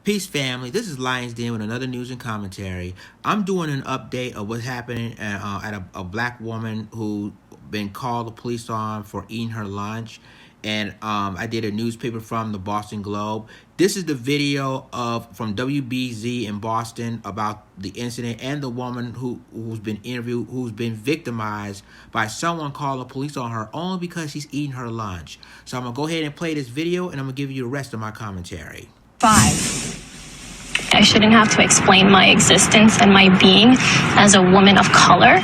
Peace, family. This is Lions Den with another news and commentary. I'm doing an update of what's happening at a black woman who been called the police on for eating her lunch. And I did a newspaper from the Boston Globe. This is the video from WBZ in Boston about the incident and the woman who's been interviewed, who's been victimized by someone called the police on her only because she's eating her lunch. So I'm going to go ahead and play this video, and I'm going to give you the rest of my commentary. 5. I shouldn't have to explain my existence and my being as a woman of color.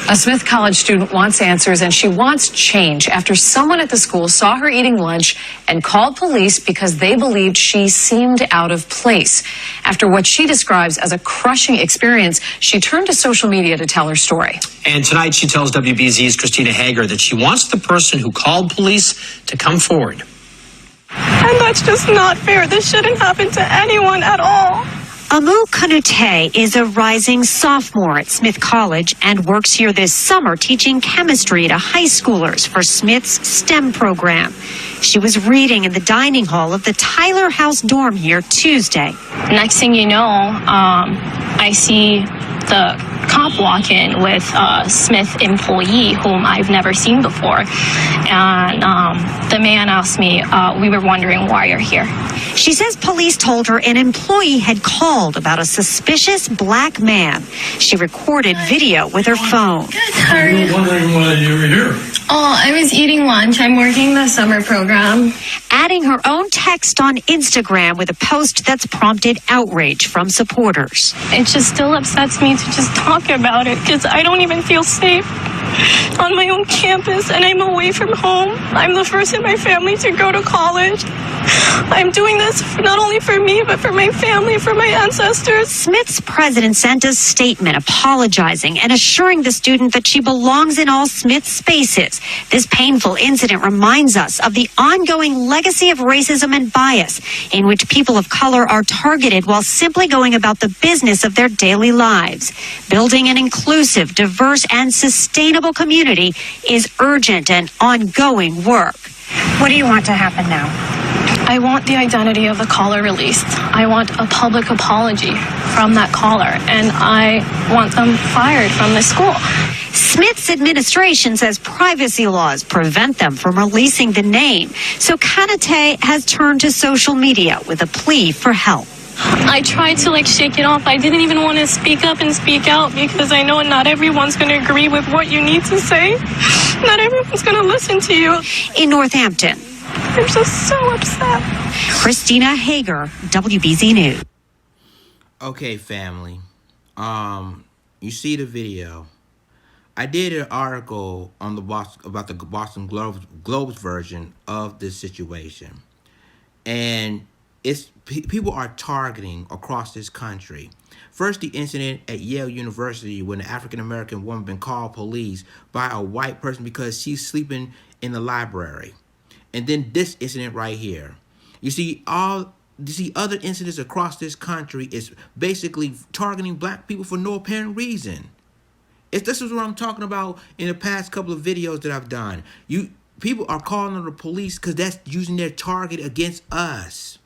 A Smith College student wants answers, and she wants change after someone at the school saw her eating lunch and called police because they believed she seemed out of place. After what she describes as a crushing experience, she turned to social media to tell her story. And tonight she tells WBZ's Christina Hager that she wants the person who called police to come forward. And that's just not fair. This shouldn't happen to anyone at all. Amu Kanute is a rising sophomore at Smith College and works here this summer teaching chemistry to high schoolers for Smith's STEM program. She was reading in the dining hall of the Tyler House dorm here Tuesday. Next thing you know, I see the cop walk in with a Smith employee whom I've never seen before. And the man asked me, we were wondering why you're here. She says police told her an employee had called about a suspicious black man. She recorded video with her phone. We were wondering why you were here. Oh, I was eating lunch. I'm working the summer program. Adding her own text on Instagram with a post that's prompted outrage from supporters. It just still upsets me to just talk about it because I don't even feel safe on my own campus and I'm away from home. I'm the first in my family to go to college. I'm doing this not only for me, but for my family, for my ancestors. Smith's president sent a statement apologizing and assuring the student that she belongs in all Smith spaces. This painful incident reminds us of the ongoing legacy of racism and bias in which people of color are targeted while simply going about the business of their daily lives. Building an inclusive, diverse, and sustainable community is urgent and ongoing work. What do you want to happen now? I want the identity of the caller released. I want a public apology from that caller, and I want them fired from the school. Smith's administration says privacy laws prevent them from releasing the name. So Kanate has turned to social media with a plea for help. I tried to shake it off. I didn't even want to speak up and speak out because I know not everyone's going to agree with what you need to say. Not everyone's going to listen to you. In Northampton, I'm just so upset. Christina Hager, WBZ News. Okay, family. You see the video. I did an article on about the Boston Globe's version of this situation, and people are targeting across this country. First, the incident at Yale University when an African-American woman been called police by a white person because she's sleeping in the library. And then this incident right here. You see other incidents across this country is basically targeting black people for no apparent reason. This is what I'm talking about in the past couple of videos that I've done. People are calling on the police because that's using their target against us.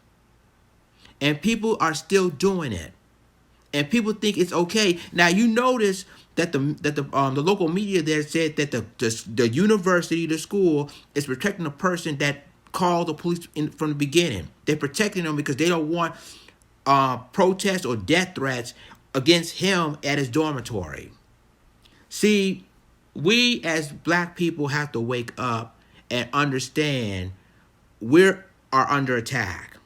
And people are still doing it. And people think it's okay. Now you notice that the local media there said that the university, the school, is protecting the person that called the police from the beginning. They're protecting them because they don't want protests or death threats against him at his dormitory. See, we as black people have to wake up and understand we are under attack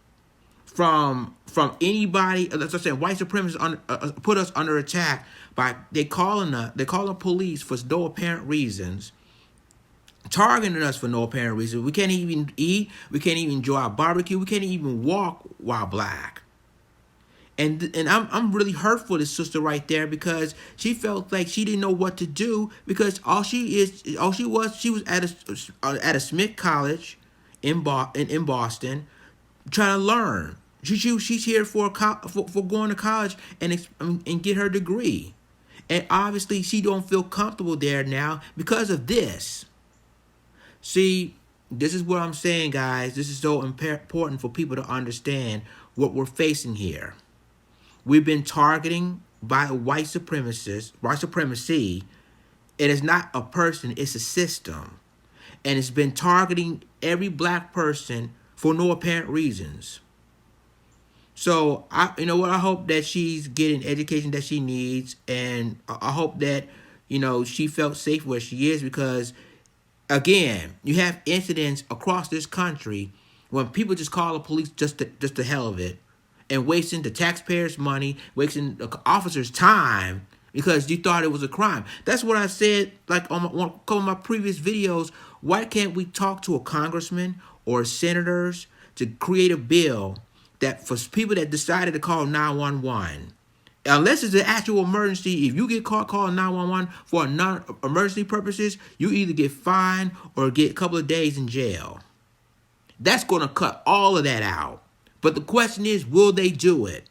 from anybody. As I said, white supremacists put us under attack by they calling police for no apparent reasons, targeting us for no apparent reason. We can't even eat. We can't even enjoy our barbecue. We can't even walk while black. And I'm really hurtful to this sister right there because she felt like she didn't know what to do because she was at a Smith College in Boston trying to learn. She's here for going to college and get her degree. And obviously she don't feel comfortable there now because of this. See, this is what I'm saying, guys. This is so important for people to understand what we're facing here. We've been targeting by white supremacy. It is not a person, it's a system. And it's been targeting every black person for no apparent reasons. So, you know what, I hope that she's getting education that she needs, and I hope that, you know, she felt safe where she is, because, again, you have incidents across this country when people just call the police just the hell of it, and wasting the taxpayers' money, wasting the officers' time because you thought it was a crime. That's what I said, like on a couple of my previous videos. Why can't we talk to a congressman or senators to create a bill that for people that decided to call 911, unless it's an actual emergency, if you get called 911 for non-emergency purposes, you either get fined or get a couple of days in jail. That's going to cut all of that out. But the question is, will they do it?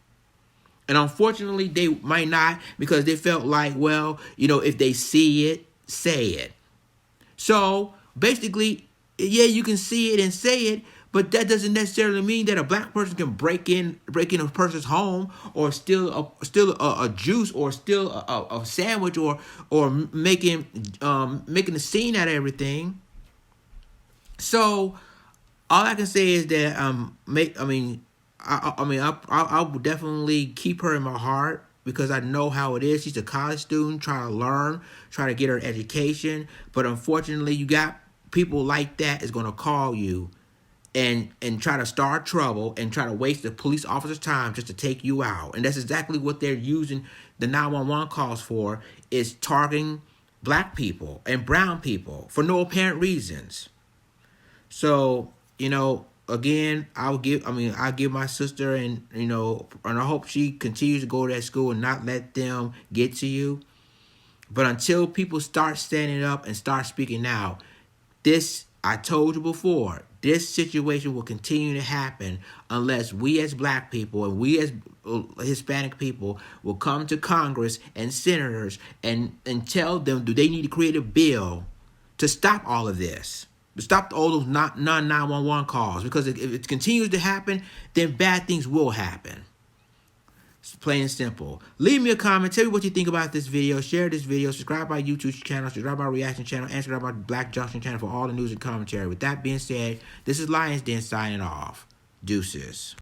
And unfortunately, they might not, because they felt like, well, you know, if they see it, say it. So basically, yeah, you can see it and say it, but that doesn't necessarily mean that a black person can break in a person's home, or steal a juice, or steal a sandwich, or making a scene out of everything. So all I can say is that I would definitely keep her in my heart, because I know how it is. She's a college student, trying to learn, trying to get her education. But unfortunately, you got people like that is going to call you and try to start trouble and try to waste the police officer's time just to take you out. And that's exactly what they're using the 911 calls for, is targeting black people and brown people for no apparent reasons. So, you know, again, I give my sister, and, you know, and I hope she continues to go to that school and not let them get to you. But until people start standing up and start speaking out, this, I told you before, this situation will continue to happen unless we as black people and we as Hispanic people will come to Congress and senators and tell them, do they need to create a bill to stop all of this? To stop all those non-911 calls. Because if it continues to happen, then bad things will happen. It's plain and simple. Leave me a comment. Tell me what you think about this video. Share this video. Subscribe to my YouTube channel. Subscribe to my reaction channel. And subscribe to my Black Junction channel for all the news and commentary. With that being said, this is Lions Den signing off. Deuces.